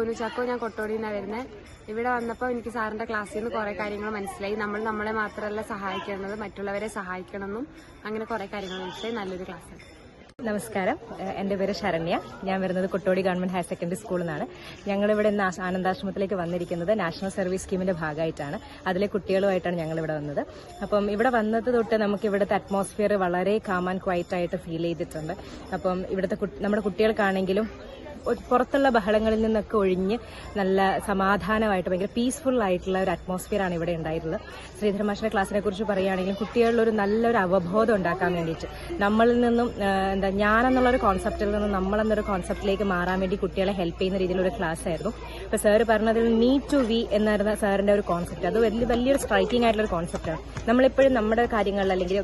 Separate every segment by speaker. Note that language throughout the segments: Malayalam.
Speaker 1: സോനു ചാക്കോ. ഞാൻ കൊട്ടോടിയിൽ നിന്നാണ് വരുന്നത്. ഇവിടെ വന്നപ്പോൾ എനിക്ക് സാറിന്റെ ക്ലാസ്സിൽ നിന്ന് കുറെ കാര്യങ്ങൾ മനസ്സിലായി. നമ്മൾ നമ്മളെ മാത്രമല്ല സഹായിക്കേണ്ടത്, മറ്റുള്ളവരെ സഹായിക്കണമെന്നും അങ്ങനെ കുറെ കാര്യങ്ങൾ മനസ്സിലായി. നല്ലൊരു ക്ലാസ്സാണ്.
Speaker 2: നമസ്കാരം, എൻ്റെ പേര് ശരണ്യ. ഞാൻ വരുന്നത് കൊട്ടോടി ഗവൺമെന്റ് ഹയർ സെക്കൻഡറി സ്കൂളിൽ നിന്നാണ്. ഞങ്ങളിവിടെ ഇന്ന് ആനന്ദാശ്രമത്തിലേക്ക് വന്നിരിക്കുന്നത് നാഷണൽ സർവീസ് സ്കീമിന്റെ ഭാഗമായിട്ടാണ്. അതിലെ കുട്ടികളുമായിട്ടാണ് ഞങ്ങൾ ഇവിടെ വന്നത്. അപ്പം ഇവിടെ വന്നത് തൊട്ട് നമുക്ക് ഇവിടുത്തെ അറ്റ്മോസ്ഫിയർ വളരെ കാം ആൻഡ് ക്വയറ്റ് ആയിട്ട് ഫീൽ ചെയ്തിട്ടുണ്ട്. അപ്പം ഇവിടുത്തെ നമ്മുടെ കുട്ടികൾക്കാണെങ്കിലും പുറത്തുള്ള ബഹളങ്ങളിൽ നിന്നൊക്കെ ഒഴിഞ്ഞ് നല്ല സമാധാനമായിട്ട് ഭയങ്കര പീസ്ഫുൾ ആയിട്ടുള്ള ഒരു അറ്റ്മോസ്ഫിയറാണ് ഇവിടെ ഉണ്ടായിട്ടുള്ളത്. ശ്രീധര മാഷിന്റെ ക്ലാസ്സിനെ കുറിച്ച് പറയുകയാണെങ്കിലും കുട്ടികളിലൊരു നല്ലൊരു അവബോധം ഉണ്ടാക്കാൻ വേണ്ടിയിട്ട് നമ്മളിൽ നിന്നും ഞാനെന്നുള്ളൊരു കോൺസെപ്റ്റിൽ നിന്നും നമ്മളെന്നൊരു കോൺസെപ്റ്റിലേക്ക് മാറാൻ വേണ്ടി കുട്ടികളെ ഹെൽപ്പ് ചെയ്യുന്ന രീതിയിലൊരു ക്ലാസ് ആയിരുന്നു. ഇപ്പൊ സാറ് പറഞ്ഞതിൽ നീഡ് ടു വി എന്നായിരുന്ന സാറിന്റെ ഒരു കോൺസെപ്റ്റ്, അത് വലിയൊരു സ്ട്രൈക്കിംഗ് ആയിട്ടുള്ള ഒരു കോൺസെപ്റ്റാണ്. നമ്മളിപ്പോഴും നമ്മുടെ കാര്യങ്ങളിൽ അല്ലെങ്കിൽ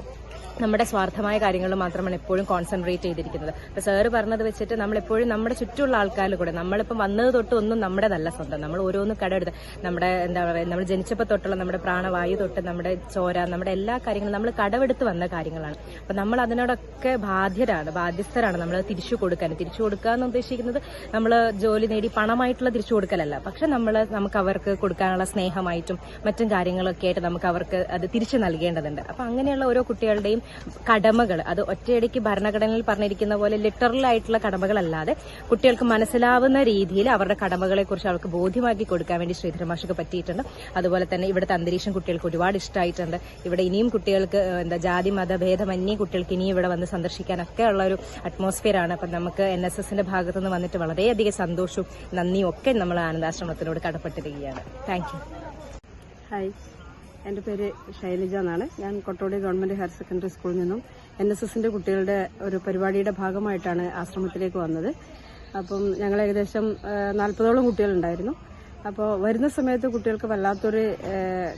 Speaker 2: നമ്മുടെ സ്വാർത്ഥമായ കാര്യങ്ങളിൽ മാത്രമാണ് എപ്പോഴും കോൺസെൻട്രേറ്റ് ചെയ്തിരിക്കുന്നത്. ഇപ്പൊ സാറ് പറഞ്ഞത് വെച്ചിട്ട് നമ്മളെപ്പോഴും നമ്മുടെ ചുറ്റുമുള്ള ആൾക്കാരിൽ കൂടെ നമ്മളിപ്പോൾ വന്നത് തൊട്ട് ഒന്നും നമ്മുടേതല്ല സ്വന്തം, നമ്മൾ ഓരോന്ന് കടമെടുത്ത് നമ്മുടെ നമ്മൾ ജനിച്ചപ്പോൾ തൊട്ടുള്ള നമ്മുടെ പ്രാണവായു തൊട്ട് നമ്മുടെ ചോര, നമ്മുടെ എല്ലാ കാര്യങ്ങളും നമ്മൾ കടമെടുത്ത് വന്ന കാര്യങ്ങളാണ്. അപ്പൊ നമ്മൾ അതിനോടൊക്കെ ബാധ്യസ്ഥരാണ്. നമ്മൾ തിരിച്ചു കൊടുക്കുക എന്ന് ഉദ്ദേശിക്കുന്നത് നമ്മൾ ജോലി നേടി പണമായിട്ടുള്ള തിരിച്ചു കൊടുക്കലല്ല, പക്ഷെ നമുക്ക് അവർക്ക് കൊടുക്കാനുള്ള സ്നേഹമായിട്ടും മറ്റും കാര്യങ്ങളൊക്കെ ആയിട്ട് നമുക്ക് അവർക്ക് അത് തിരിച്ചു നൽകേണ്ടതുണ്ട്. അപ്പൊ അങ്ങനെയുള്ള ഓരോ കുട്ടികളുടെയും കടമകൾ അത് ഒറ്റയടിക്ക് ഭരണഘടനയിൽ പറഞ്ഞിരിക്കുന്ന പോലെ ലിറ്ററൽ ആയിട്ടുള്ള കടമകളല്ലാതെ കുട്ടികൾക്ക് മനസ്സിലാവുന്ന രീതിയിൽ അവരുടെ കടമകളെ കുറിച്ച് അവർക്ക് ബോധ്യമാക്കി കൊടുക്കാൻ വേണ്ടി ശ്രീധര മാഷിക്ക് പറ്റിയിട്ടുണ്ട്. അതുപോലെ തന്നെ ഇവിടുത്തെ അന്തരീക്ഷം കുട്ടികൾക്ക് ഒരുപാട് ഇഷ്ടമായിട്ടുണ്ട്. ഇവിടെ ഇനിയും കുട്ടികൾക്ക് ജാതി മതഭേദമന്യേ കുട്ടികൾക്ക് ഇനിയും ഇവിടെ വന്ന് സന്ദർശിക്കാനൊക്കെ ഉള്ള ഒരു അറ്റ്മോസ്ഫിയർ ആണ്. അപ്പം നമുക്ക് NSSന്റെ ഭാഗത്തുനിന്ന് വന്നിട്ട് വളരെയധികം സന്തോഷവും നന്ദിയും ഒക്കെ നമ്മൾ ആനന്ദാശ്രമത്തിനോട് കടപ്പെട്ടിരിക്കുകയാണ്. Thank you.
Speaker 3: ഹായ്, എൻ്റെ പേര് ശൈലജ എന്നാണ്. ഞാൻ കൊട്ടോടി ഗവൺമെന്റ് ഹയർ സെക്കൻഡറി സ്കൂളിൽ നിന്നും NSSന്റെ കുട്ടികളുടെ ഒരു പരിപാടിയുടെ ഭാഗമായിട്ടാണ് ആശ്രമത്തിലേക്ക് വന്നത്. അപ്പം ഞങ്ങൾ ഏകദേശം 40ഓളം കുട്ടികളുണ്ടായിരുന്നു. അപ്പോൾ വരുന്ന സമയത്ത് കുട്ടികൾക്ക് വല്ലാത്തൊരു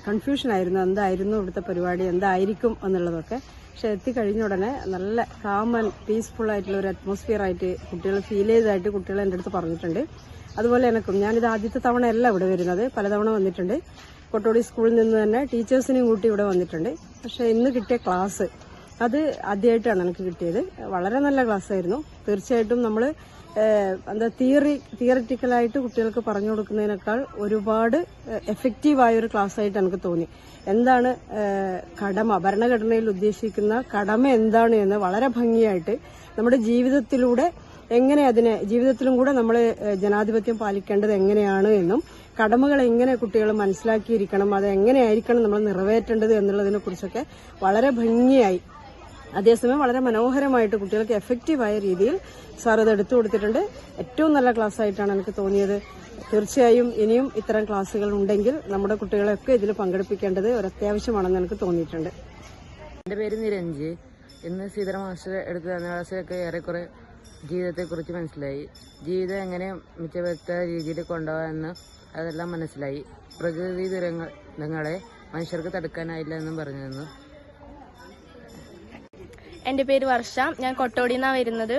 Speaker 3: കൺഫ്യൂഷനായിരുന്നു, എന്തായിരുന്നു ഇവിടുത്തെ പരിപാടി, എന്തായിരിക്കും എന്നുള്ളതൊക്കെ. പക്ഷെ എത്തിക്കഴിഞ്ഞ ഉടനെ നല്ല കാം ആൻഡ് പീസ്ഫുൾ ആയിട്ടുള്ള ഒരു അറ്റ്മോസ്ഫിയർ ആയിട്ട് കുട്ടികൾ ഫീൽ ചെയ്തതായിട്ട് കുട്ടികൾ എൻ്റെ അടുത്ത് പറഞ്ഞിട്ടുണ്ട്. അതുപോലെ എനക്കും, ഞാനിത് ആദ്യത്തെ തവണയല്ല ഇവിടെ വരുന്നത്, പലതവണ വന്നിട്ടുണ്ട്. കൊട്ടോടി സ്കൂളിൽ നിന്ന് തന്നെ ടീച്ചേഴ്സിനെയും കൂട്ടി ഇവിടെ വന്നിട്ടുണ്ട്. പക്ഷെ ഇന്ന് കിട്ടിയ ക്ലാസ് അത് ആദ്യമായിട്ടാണ് എനിക്ക് കിട്ടിയത്. വളരെ നല്ല ക്ലാസ് ആയിരുന്നു. തീർച്ചയായിട്ടും നമ്മൾ തിയറിറ്റിക്കലായിട്ട് കുട്ടികൾക്ക് പറഞ്ഞു കൊടുക്കുന്നതിനേക്കാൾ ഒരുപാട് എഫക്റ്റീവായൊരു ക്ലാസ് ആയിട്ട് എനിക്ക് തോന്നി. എന്താണ് കടമ, ഭരണഘടനയിൽ ഉദ്ദേശിക്കുന്ന കടമ എന്താണ് എന്ന് വളരെ ഭംഗിയായിട്ട് നമ്മുടെ ജീവിതത്തിലൂടെ എങ്ങനെ അതിനെ ജീവിതത്തിലും കൂടെ നമ്മൾ ജനാധിപത്യം പാലിക്കേണ്ടത് എങ്ങനെയാണ് എന്നും കടമകൾ എങ്ങനെ കുട്ടികൾ മനസ്സിലാക്കിയിരിക്കണം, അത് എങ്ങനെയായിരിക്കണം നമ്മൾ നിറവേറ്റേണ്ടത് എന്നുള്ളതിനെ കുറിച്ചൊക്കെ വളരെ ഭംഗിയായി, അതേസമയം വളരെ മനോഹരമായിട്ട് കുട്ടികൾക്ക് എഫക്റ്റീവായ രീതിയിൽ സാർ അത് എടുത്തു കൊടുത്തിട്ടുണ്ട്. ഏറ്റവും നല്ല ക്ലാസ് ആയിട്ടാണ് എനിക്ക് തോന്നിയത്. തീർച്ചയായും ഇനിയും ഇത്തരം ക്ലാസ്സുകൾ ഉണ്ടെങ്കിൽ നമ്മുടെ കുട്ടികളെയൊക്കെ ഇതിൽ പങ്കെടുപ്പിക്കേണ്ടത് ഒരു അത്യാവശ്യമാണെന്ന് എനിക്ക് തോന്നിയിട്ടുണ്ട്.
Speaker 4: എൻ്റെ പേര് നിരഞ്ജ്. ഇന്ന് ശ്രീധര മാസ്റ്റർ എടുത്ത ക്ലാസ്സിലൊക്കെ ഏറെക്കുറെ ജീവിതത്തെക്കുറിച്ച് മനസ്സിലായി. ജീവിതം എങ്ങനെ മിച്ചപ്പെടുത്ത രീതിയിൽ കൊണ്ടുപോകാമെന്ന് അതെല്ലാം മനസ്സിലായി. പ്രകൃതി ദുരന്തങ്ങളെ മനുഷ്യർക്ക് തടുക്കാനായില്ല എന്നും പറഞ്ഞു തന്നു.
Speaker 5: എൻ്റെ പേര് വർഷ. ഞാൻ കൊട്ടോടിയിൽ നിന്നാണ് വരുന്നത്.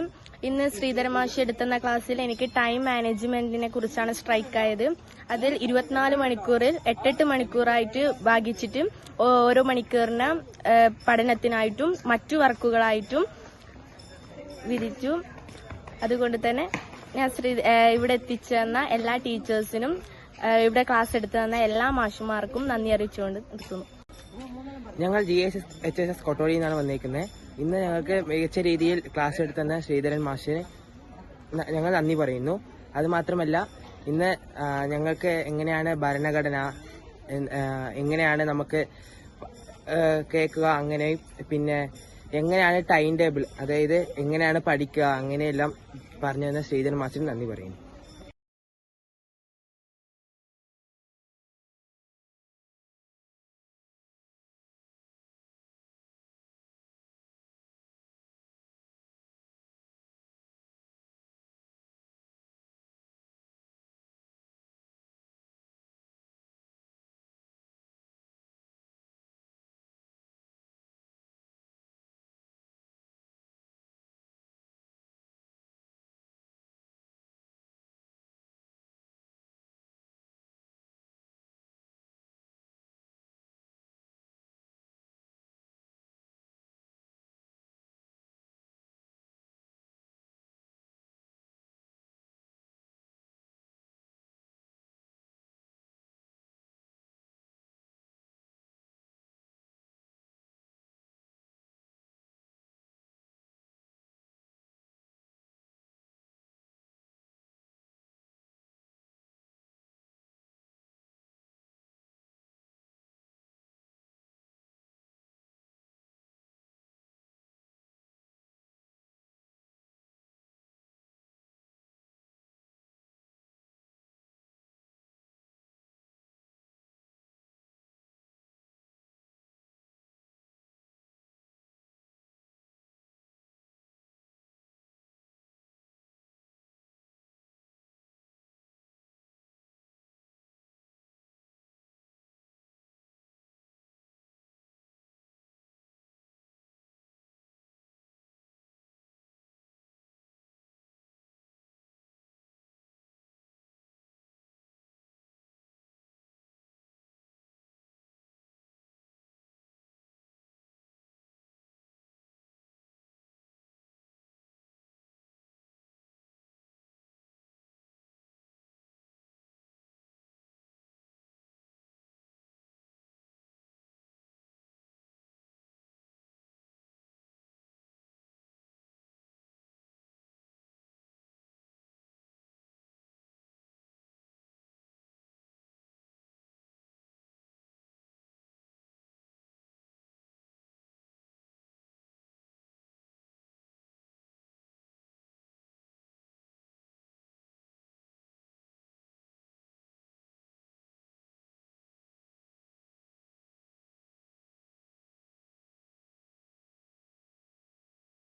Speaker 5: ഇന്ന് ശ്രീധര മാഷി എടുത്തുന്ന ക്ലാസ്സിൽ എനിക്ക് ടൈം മാനേജ്മെന്റിനെ കുറിച്ചാണ് സ്ട്രൈക്ക് ആയത്. അതിൽ 24 മണിക്കൂറിൽ 8 മണിക്കൂറായിട്ട് ഭാഗിച്ചിട്ട് ഓരോ മണിക്കൂറിന് പഠനത്തിനായിട്ടും മറ്റു വർക്കുകളായിട്ടും വിധിച്ചു. അതുകൊണ്ട് തന്നെ ഞാൻ ഇവിടെ എത്തിച്ചു തന്ന എല്ലാ ടീച്ചേഴ്സിനും ഇവിടെ ക്ലാസ് എടുത്തു തന്ന എല്ലാ മാഷുമാർക്കും നന്ദി അറിയിച്ചുകൊണ്ട് നിർത്തുന്നു.
Speaker 6: ഞങ്ങൾ GSS HSS കൊട്ടോടിയിൽ നിന്നാണ് വന്നിരിക്കുന്നത്. ഇന്ന് ഞങ്ങൾക്ക് മികച്ച രീതിയിൽ ക്ലാസ് എടുത്തുന്ന ശ്രീധരൻ മാഷിന് ഞങ്ങൾ നന്ദി പറയുന്നു. അതുമാത്രമല്ല, ഇന്ന് ഞങ്ങൾക്ക് എങ്ങനെയാണ് ഭരണഘടന, എങ്ങനെയാണ് നമുക്ക് കേൾക്കുക, അങ്ങനെ പിന്നെ എങ്ങനെയാണ് ടൈം ടേബിൾ, അതായത് എങ്ങനെയാണ് പഠിക്കുക, അങ്ങനെയെല്ലാം പറഞ്ഞു തന്ന ശ്രീധരൻ മാഷിന് നന്ദി പറയുന്നു.